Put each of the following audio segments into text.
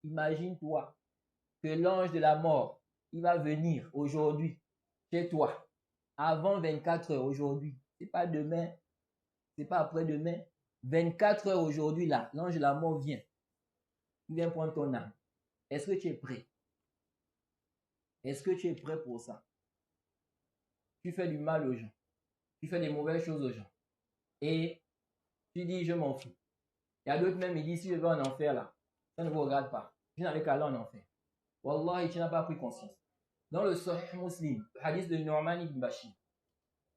Imagine-toi que l'ange de la mort, il va venir aujourd'hui chez toi avant 24 heures aujourd'hui. C'est pas demain, c'est pas après-demain. 24 heures aujourd'hui là, l'ange de la mort vient. Il vient prendre ton âme. Est-ce que tu es prêt? Est-ce que tu es prêt pour ça? Tu fais du mal aux gens. Tu fais des mauvaises choses aux gens. Et tu dis, je m'en fous. Il y a d'autres même, ils disent, si je vais en enfer là, ça ne vous regarde pas. Je n'avais qu'à aller en enfer. Wallahi, tu n'as pas pris conscience. Dans le Sahih Muslim, le hadith de Nu'man ibn Bashir,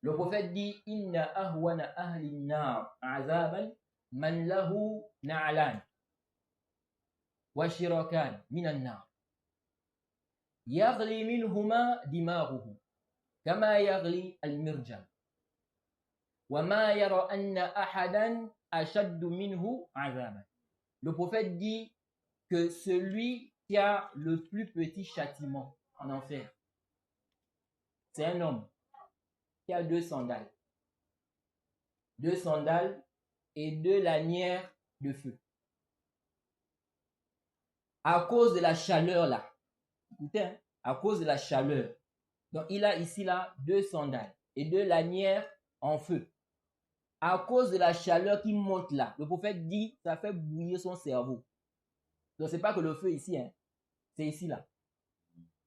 le prophète dit, Inna ahwana ahli nar azaban man lahu na'lan wa shirakan minan nar. Yaghli minhuma dimaruhu kama yaghli al-mirjal. Wa ma yara anna ahadan ashaddu minhu azaban. Le prophète dit que celui qui a le plus petit châtiment en enfer, c'est un homme qui a 2 sandales. 2 sandales et 2 lanières de feu. À cause de la chaleur là, écoutez, hein, à cause de la chaleur. Donc il a ici là 2 sandales et 2 lanières en feu. À cause de la chaleur qui monte là, le prophète dit, ça fait bouillir son cerveau. Donc c'est pas que le feu ici, hein, c'est ici là.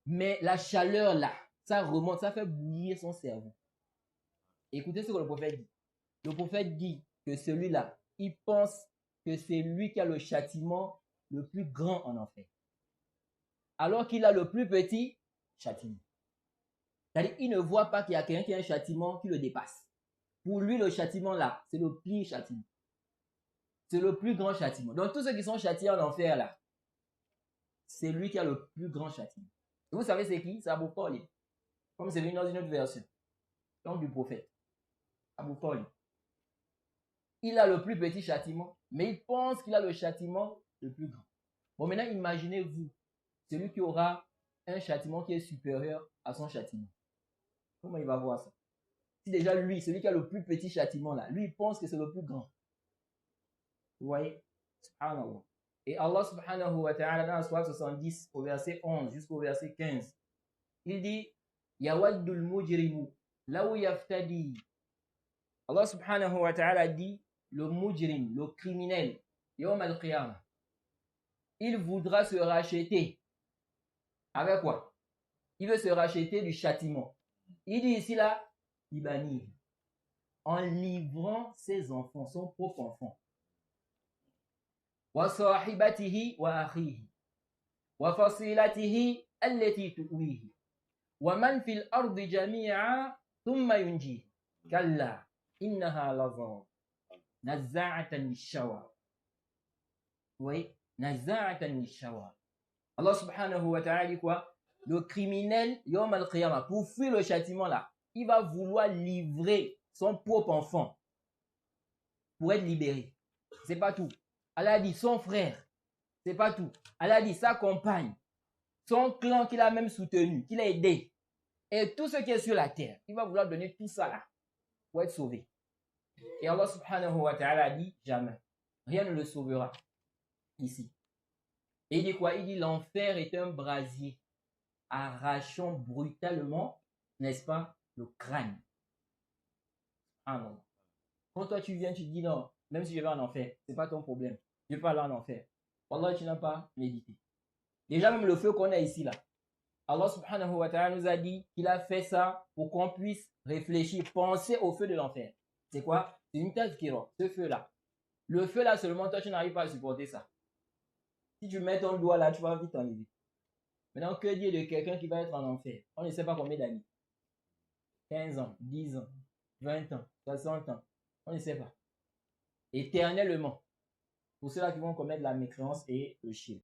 Mais la chaleur là, ça remonte, ça fait bouillir son cerveau. Écoutez ce que le prophète dit. Le prophète dit que celui-là, il pense que c'est lui qui a le châtiment le plus grand en enfer. Alors qu'il a le plus petit châtiment. C'est-à-dire, il ne voit pas qu'il y a quelqu'un qui a un châtiment qui le dépasse. Pour lui, le châtiment là, c'est le pire châtiment. C'est le plus grand châtiment. Donc, tous ceux qui sont châtiés en enfer là, c'est lui qui a le plus grand châtiment. Et vous savez c'est qui? C'est Abu Talib. Comme c'est venu dans une autre version. Donc, du prophète. Abu Talib. Il a le plus petit châtiment, mais il pense qu'il a le châtiment le plus grand. Bon, maintenant, imaginez-vous, celui qui aura un châtiment qui est supérieur à son châtiment. Comment il va voir ça? Si déjà lui, celui qui a le plus petit châtiment là, lui, il pense que c'est le plus grand. Vous voyez? Subhanallah. Et Allah subhanahu wa ta'ala dans la sourate 70, au verset 11 jusqu'au verset 15, il dit, Yawaddul mujrimu, law yaftadi. Allah subhanahu wa ta'ala dit, le mujrim, le criminel, yawm al-qiyamah, il voudra se racheter. Avec quoi? Il veut se racheter du châtiment. Il dit ici là, Ibani, en livrant ses enfants, son propre enfant. Wa sahibatihi wa akhihi. Wa fasilatihi allati tuwihi. Wa man fil ardi jami'a thumma yunji. Kalla, innaha lazam. Nazza'atan lishawa. Oui, nazza'atan lishawa. Allah subhanahu wa ta'ala dit quoi? Le criminel, yawm al-qiyamah, pour fuir le châtiment là, il va vouloir livrer son propre enfant pour être libéré. C'est pas tout. Allah dit son frère. C'est pas tout. Allah dit sa compagne, son clan qu'il a même soutenu, qu'il a aidé. Et tout ce qui est sur la terre, il va vouloir donner tout ça là pour être sauvé. Et Allah subhanahu wa ta'ala dit jamais. Rien ne le sauvera ici. Et il dit quoi? Il dit l'enfer est un brasier arrachant brutalement, n'est-ce pas, le crâne. Ah non. Quand toi tu viens, tu te dis non, même si je vais en enfer, c'est pas ton problème. Je vais pas aller en enfer. Wallah, tu n'as pas médité. Déjà même le feu qu'on a ici là. Allah subhanahu wa ta'ala nous a dit qu'il a fait ça pour qu'on puisse réfléchir, penser au feu de l'enfer. C'est quoi? C'est une tazkira, ce feu là. Le feu là seulement, toi tu n'arrives pas à supporter ça. Si tu mets ton doigt là, tu vas vite enlever. Maintenant, que dire de quelqu'un qui va être en enfer? On ne sait pas combien d'années. 15 ans, 10 ans, 20 ans, 60 ans. On ne sait pas. Éternellement. Pour ceux-là qui vont commettre la mécréance et le shirk.